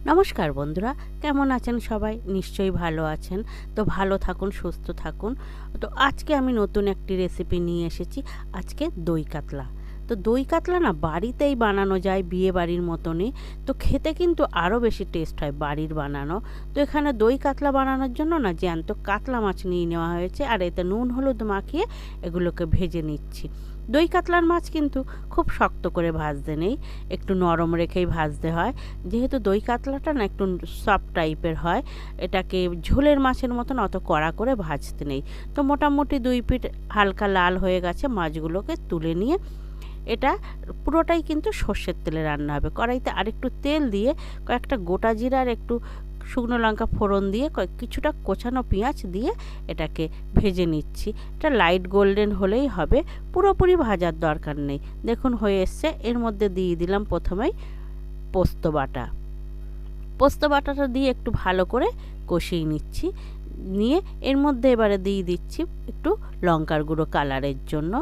নমস্কার বন্ধুরা, কেমন আছেন সবাই? নিশ্চয়ই ভালো আছেন। তো ভালো থাকুন, সুস্থ থাকুন। তো আজকে আমি নতুন একটি রেসিপি নিয়ে এসেছি। আজকে দই কাতলা। তো দই কাতলা না বাড়িতেই বানানো যায় বিয়ে বাড়ির মতনই। তো খেতে কিন্তু আরও বেশি টেস্ট হয় বাড়ির বানানো। তো এখানে দই কাতলা বানানোর জন্য না জ্যান্ত কাতলা মাছ নিয়ে নেওয়া হয়েছে, আর এতে নুন হলুদ মাখিয়ে এগুলোকে ভেজে নিচ্ছি। দই কাতলার মাছ কিন্তু খুব শক্ত করে ভাজতে নেই, একটু নরম রেখেই ভাজতে হয়। যেহেতু দই কাতলাটা না একটু সফট টাইপের হয়, এটাকে ঝোলের মাছের মতন অত কড়া করে ভাজতে নেই। তো মোটামুটি 2 পিঠ হালকা লাল হয়ে গেছে, মাছগুলোকে তুলে নিয়ে এটা পুরোটাই কিন্তু সর্ষের তেলে রান্না হবে। কড়াইতে আরেকটু তেল দিয়ে কয়েকটা গোটা জিরা আর একটু শুকনো লঙ্কা ফোড়ন দিয়ে কিছুটা কোচানো পেঁয়াজ দিয়ে এটাকে ভেজে নিচ্ছি। এটা লাইট গোল্ডেন হলেই হবে, পুরোপুরি ভাজার দরকার নেই। দেখুন হয়ে এসছে। এর মধ্যে দিয়ে দিলাম প্রথমেই পোস্ত বাটা। পোস্ত বাটাটা দিয়ে একটু ভালো করে কষিয়ে নিচ্ছি। নিয়ে এর মধ্যে এবারে দিয়ে দিচ্ছি একটু লঙ্কার গুঁড়ো কালারের জন্য,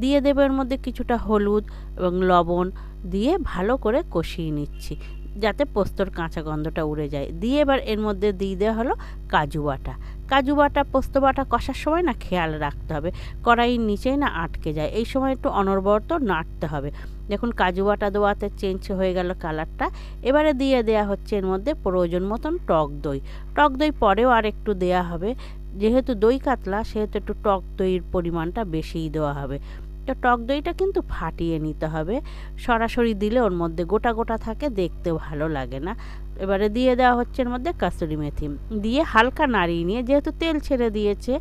দিয়ে দেবো এর মধ্যে কিছুটা হলুদ এবং লবণ দিয়ে ভালো করে কষিয়ে নিচ্ছি যাতে পোস্তর কাঁচা গন্ধটা উড়ে যায়। দিয়ে এবার এর মধ্যে দিয়ে দেওয়া হলো কাজু বাটা। কাজু বাটা পোস্ত বাটা কষার সময় না খেয়াল রাখতে হবে কড়াইয়ের নিচেই না আটকে যায়, এই সময় একটু অনবরত নাড়তে হবে। দেখুন কাজু বাটা দেওয়াতে চেঞ্জ হয়ে গেল কালারটা। এবারে দিয়ে দেয়া হচ্ছে এর মধ্যে প্রয়োজন মতন টক দই। টক দই পরেও আর একটু দেয়া হবে, যেহেতু দই কাতলা সেহেতু একটু টক দইয়ের পরিমাণটা বেশিই দেওয়া হবে। তো টক দইটা কিন্তু ফাটিয়ে নিতে হবে, সরাসরি দিলে ওর মধ্যে গোটা গোটা থাকে, দেখতে ভালো লাগে না। এবারে দিয়ে দেওয়া হচ্ছে এর মধ্যে কাসুরি মেথি, দিয়ে হালকা নাড়িয়ে নিয়ে যেহেতু তেল ছেড়ে দিয়েছে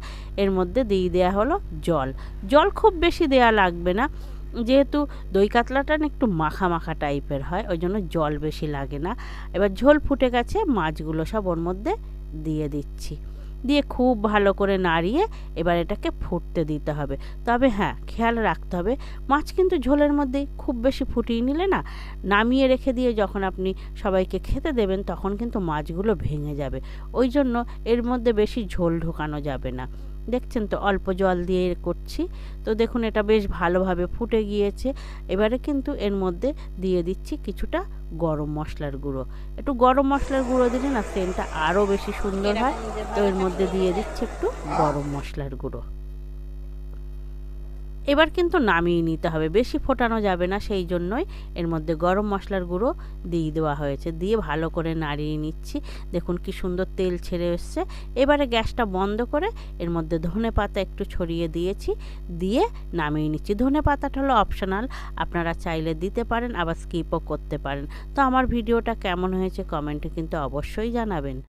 এর মধ্যে দিয়ে দেওয়া হলো জল। জল খুব বেশি দেওয়া লাগবে না, যেহেতু দই কাতলাটা না একটু মাখা মাখা টাইপের হয়, ওই জন্য জল বেশি লাগে না। এবার ঝোল ফুটে গেছে, মাছগুলো সব ওর মধ্যে দিয়ে দিচ্ছি। দিয়ে খুব ভালো করে নাড়িয়ে এবার এটাকে ফুটতে দিতে হবে। তবে হ্যাঁ, খেয়াল রাখতে হবে মাছ কিন্তু ঝোলের মধ্যেই খুব বেশি ফুটিয়ে নিলে না, নামিয়ে রেখে দিয়ে যখন আপনি সবাইকে খেতে দেবেন তখন কিন্তু মাছগুলো ভেঙে যাবে। ওই জন্য এর মধ্যে বেশি ঝোল ঢোকানো যাবে না। দেখছেন তো অল্প জল দিয়ে করছি। তো দেখুন এটা বেশ ভালোভাবে ফুটে গিয়েছে। এবারে কিন্তু এর মধ্যে দিয়ে দিচ্ছি কিছুটা গরম মশলার গুঁড়ো। একটু গরম মশলার গুঁড়ো দিলে না সেন্টটা আরও বেশি সুন্দর হয়। তো এর মধ্যে দিয়ে দিচ্ছি একটু গরম মশলার গুঁড়ো। এবার কিন্তু নামিয়ে নিতে হবে, বেশি ফোটানো যাবে না, সেই জন্যই এর মধ্যে গরম মশলার গুঁড়ো দিয়ে দেওয়া হয়েছে। দিয়ে ভালো করে নাড়িয়ে নিচ্ছি। দেখুন কি সুন্দর তেল ছেড়ে এসছে। এবারে গ্যাসটা বন্ধ করে এর মধ্যে ধনে পাতা একটু ছড়িয়ে দিয়েছি, দিয়ে নামিয়ে নিচ্ছি। ধনে পাতাটা হলো অপশনাল, আপনারা চাইলে দিতে পারেন, আবার স্কিপও করতে পারেন। তো আমার ভিডিওটা কেমন হয়েছে কমেন্টে কিন্তু অবশ্যই জানাবেন।